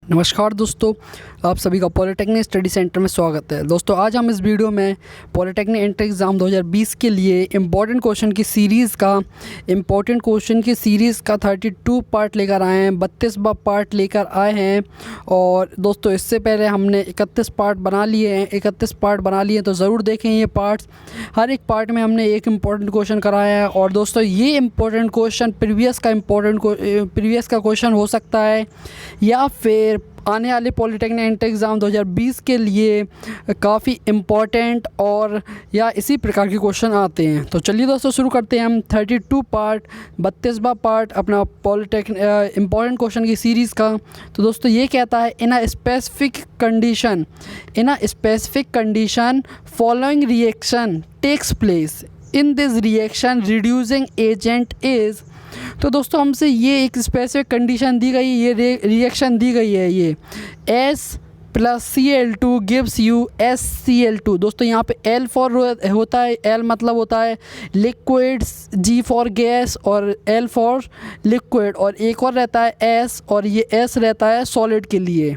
नमस्कार दोस्तों, आप सभी का पॉलिटेक्निक स्टडी सेंटर में स्वागत है। दोस्तों आज हम इस वीडियो में पॉलिटेक्निक एंट्री एग्ज़ाम 2020 के लिए इम्पॉर्टेंट क्वेश्चन की सीरीज़ का 32 पार्ट लेकर आए हैं, 32वां पार्ट लेकर आए हैं। और दोस्तों इससे पहले हमने 31 पार्ट बना लिए तो ज़रूर देखें ये पार्ट्स। हर एक पार्ट में हमने एक इम्पॉर्टेंट क्वेश्चन कराया है। और दोस्तों ये इम्पॉर्टेंट क्वेश्चन प्रीवियस का क्वेश्चन हो सकता है या फिर आने वाले पॉलिटेक्निक एंट्री एग्ज़ाम 2020 के लिए काफ़ी इम्पॉर्टेंट और या इसी प्रकार के क्वेश्चन आते हैं। तो चलिए दोस्तों शुरू करते हैं हम 32वां पार्ट अपना पॉलिटेक्निक इम्पॉर्टेंट क्वेश्चन की सीरीज़ का। तो दोस्तों ये कहता है in a specific condition following reaction takes place, in this reaction reducing agent is. तो दोस्तों हमसे ये एक स्पेसिफिक कंडीशन दी गई, ये रिएक्शन दी गई है, ये S+Cl2 गिव्स यू SCl2। दोस्तों यहाँ पे L फॉर होता है, L मतलब होता है लिक्विड्स, G फॉर गैस और L फॉर लिक्विड, और एक और रहता है S, और ये S रहता है सॉलिड के लिए।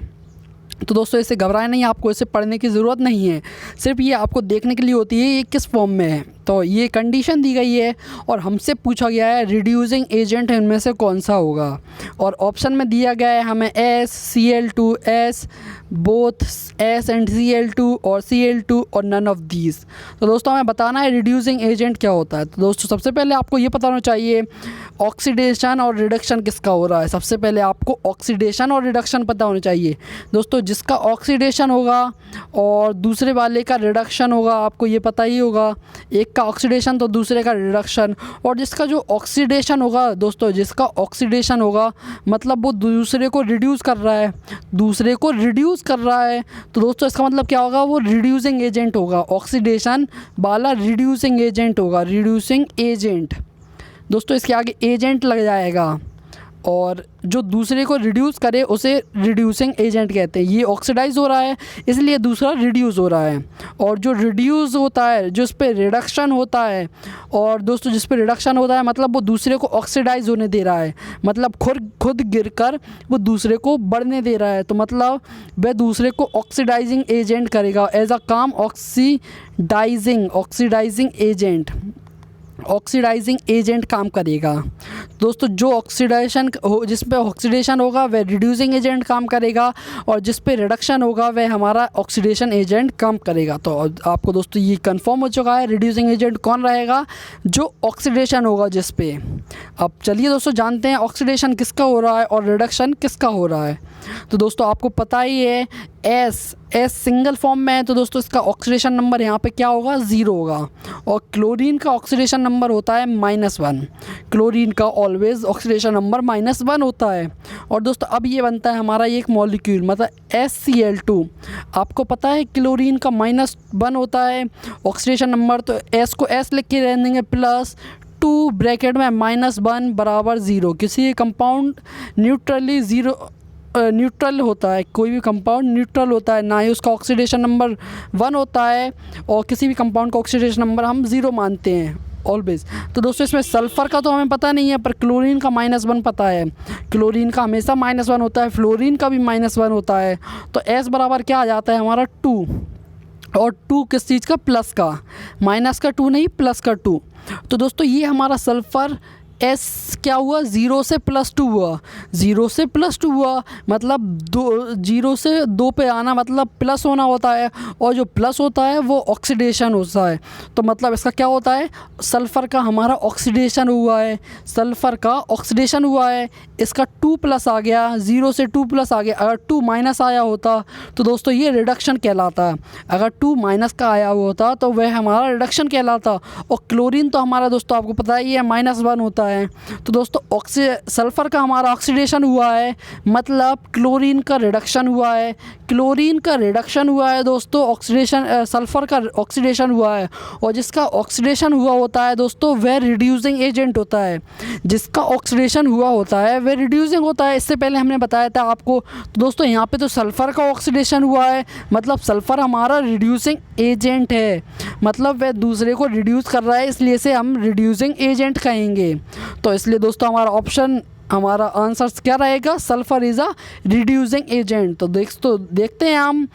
तो दोस्तों इससे घबराए नहीं, आपको इसे पढ़ने की ज़रूरत नहीं है, सिर्फ ये आपको देखने के लिए होती है ये किस फॉर्म में है। तो ये कंडीशन दी गई है और हमसे पूछा गया है रिड्यूसिंग एजेंट इनमें से कौन सा होगा, और ऑप्शन में दिया गया है हमें SCl2, S, both S and Cl2 और Cl2 और नन ऑफ दीज। तो दोस्तों हमें बताना है रिड्यूसिंग एजेंट क्या होता है। तो दोस्तों सबसे पहले आपको ये पता होना चाहिए ऑक्सीडेशन और रिडक्शन किसका हो रहा है। सबसे पहले आपको ऑक्सीडेशन और रिडक्शन पता होना चाहिए। दोस्तों जिसका ऑक्सीडेशन होगा और दूसरे वाले का रिडक्शन होगा, आपको ये पता ही होगा, एक का ऑक्सीडेशन तो दूसरे का रिडक्शन। और जिसका जो ऑक्सीडेशन होगा दोस्तों, जिसका ऑक्सीडेशन होगा मतलब वो दूसरे को रिड्यूस कर रहा है, तो दोस्तों इसका मतलब क्या होगा, वो रिड्यूसिंग एजेंट होगा। ऑक्सीडेशन वाला रिड्यूसिंग एजेंट होगा, रिड्यूसिंग एजेंट। दोस्तों इसके आगे एजेंट लग जाएगा, और जो दूसरे को रिड्यूस करे उसे रिड्यूसिंग एजेंट कहते हैं। ये ऑक्सीडाइज हो रहा है इसलिए दूसरा रिड्यूस हो रहा है, और जो रिड्यूस होता है जिस पे रिडक्शन होता है, और दोस्तों जिस पे रिडक्शन होता है मतलब वो दूसरे को ऑक्सीडाइज होने दे रहा है, मतलब खुद गिरकर वो दूसरे को बढ़ने दे रहा है, तो मतलब वह दूसरे को ऑक्सीडाइजिंग एजेंट करेगा, एज अ काम ऑक्सीडाइजिंग एजेंट काम करेगा। दोस्तों जो जिस पे ऑक्सीडेशन होगा वह रिड्यूसिंग एजेंट काम करेगा, और जिस पे रिडक्शन होगा वह हमारा ऑक्सीडेशन एजेंट काम करेगा। तो आपको दोस्तों ये कंफर्म हो चुका है रिड्यूसिंग एजेंट कौन रहेगा, जो ऑक्सीडेशन होगा जिस पे। अब चलिए दोस्तों जानते हैं ऑक्सीडेशन किसका हो रहा है और रिडक्शन किसका हो रहा है। तो दोस्तों आपको पता ही है S सिंगल फॉर्म में है, तो दोस्तों इसका ऑक्सीडेशन नंबर यहाँ पे क्या होगा, 0 होगा। और क्लोरीन का ऑक्सीडेशन नंबर होता है -1। क्लोरीन का ऑलवेज ऑक्सीडेशन नंबर -1 होता है। और दोस्तों अब ये बनता है हमारा एक मॉलिक्यूल, मतलब SCl2। आपको पता है क्लोरीन का -1 होता है ऑक्सीडेशन नंबर, तो S को S लिख के रहने देंगे, +2 ब्रैकेट में -1 बराबर 0। किसी कंपाउंड न्यूट्रल होता है, कोई भी कंपाउंड न्यूट्रल होता है, ना ही उसका ऑक्सीडेशन नंबर 1 होता है, और किसी भी कंपाउंड का ऑक्सीडेशन नंबर हम 0 मानते हैं ऑलवेज। तो दोस्तों इसमें सल्फ़र का तो हमें पता नहीं है, पर क्लोरीन का -1 पता है। क्लोरीन का हमेशा -1 होता है, फ्लोरीन का भी -1 होता है। तो S बराबर क्या आ जाता है हमारा 2, और 2 किस चीज़ का, प्लस का, माइनस का 2 नहीं, प्लस का 2। तो दोस्तों ये हमारा सल्फ़र S क्या हुआ, 0 से +2 हुआ, 0 से +2 हुआ मतलब 0 से 2 पे आना मतलब प्लस होना होता है, और जो प्लस होता है वो ऑक्सीडेशन होता है। तो मतलब इसका क्या होता है, सल्फ़र का हमारा ऑक्सीडेशन हुआ है, इसका 2+ आ गया, 0 से 2+ आ गया। अगर 2- आया होता तो दोस्तों ये रिडक्शन कहलाता। अगर 2- का आया हुआ होता तो वह हमारा रिडक्शन कहलाता। और क्लोरीन तो हमारा दोस्तों आपको पता ही है -1 होता है। तो दोस्तों सल्फ़र का हमारा ऑक्सीडेशन हुआ है, मतलब क्लोरीन का रिडक्शन हुआ है। दोस्तों सल्फ़र का ऑक्सीडेशन हुआ है, और जिसका ऑक्सीडेशन हुआ होता है दोस्तों वह रिड्यूसिंग एजेंट होता है। जिसका ऑक्सीडेशन हुआ होता है वह रिड्यूसिंग होता है, इससे पहले हमने बताया था आपको। तो दोस्तों यहाँ पे तो सल्फ़र का ऑक्सीडेशन हुआ है, मतलब सल्फ़र हमारा रिड्यूसिंग एजेंट है, मतलब वह दूसरे को रिड्यूस कर रहा है, इसलिए से हम रिड्यूसिंग एजेंट कहेंगे। तो इसलिए दोस्तों हमारा ऑप्शन हमारा आंसर क्या रहेगा, sulphur is a reducing agent. तो देखते हैं हम,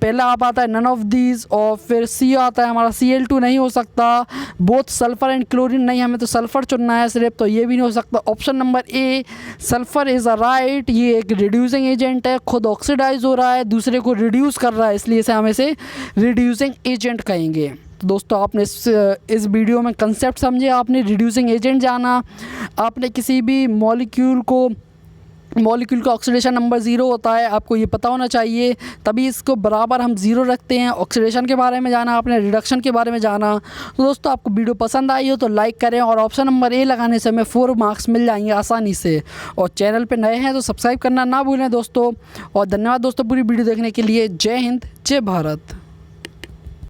पहला आप आता है नन ऑफ दीज, और फिर सी आता है हमारा Cl2 नहीं हो सकता, बोथ सल्फ़र एंड क्लोरीन नहीं, हमें तो सल्फ़र चुनना है सिर्फ, तो ये भी नहीं हो सकता। Option number A sulphur is a right, ये एक रिड्यूसिंग एजेंट है, खुद ऑक्सीडाइज हो रहा है, दूसरे को रिड्यूस कर रहा है, इसलिए से हम इसे रिड्यूसिंग एजेंट कहेंगे। तो दोस्तों आपने इस वीडियो में कंसेप्ट समझे, आपने रिड्यूसिंग एजेंट जाना, आपने किसी भी मॉलिक्यूल का ऑक्सीडेशन नंबर 0 होता है, आपको ये पता होना चाहिए, तभी इसको बराबर हम 0 रखते हैं। ऑक्सीडेशन के बारे में जाना आपने, रिडक्शन के बारे में जाना। तो दोस्तों आपको वीडियो पसंद आई हो तो लाइक करें, और ऑप्शन नंबर ए लगाने से हमें 4 मार्क्स मिल जाएंगे आसानी से। और चैनल पे नए हैं तो सब्सक्राइब करना ना भूलें दोस्तों। और धन्यवाद दोस्तों पूरी वीडियो देखने के लिए। जय हिंद, जय भारत।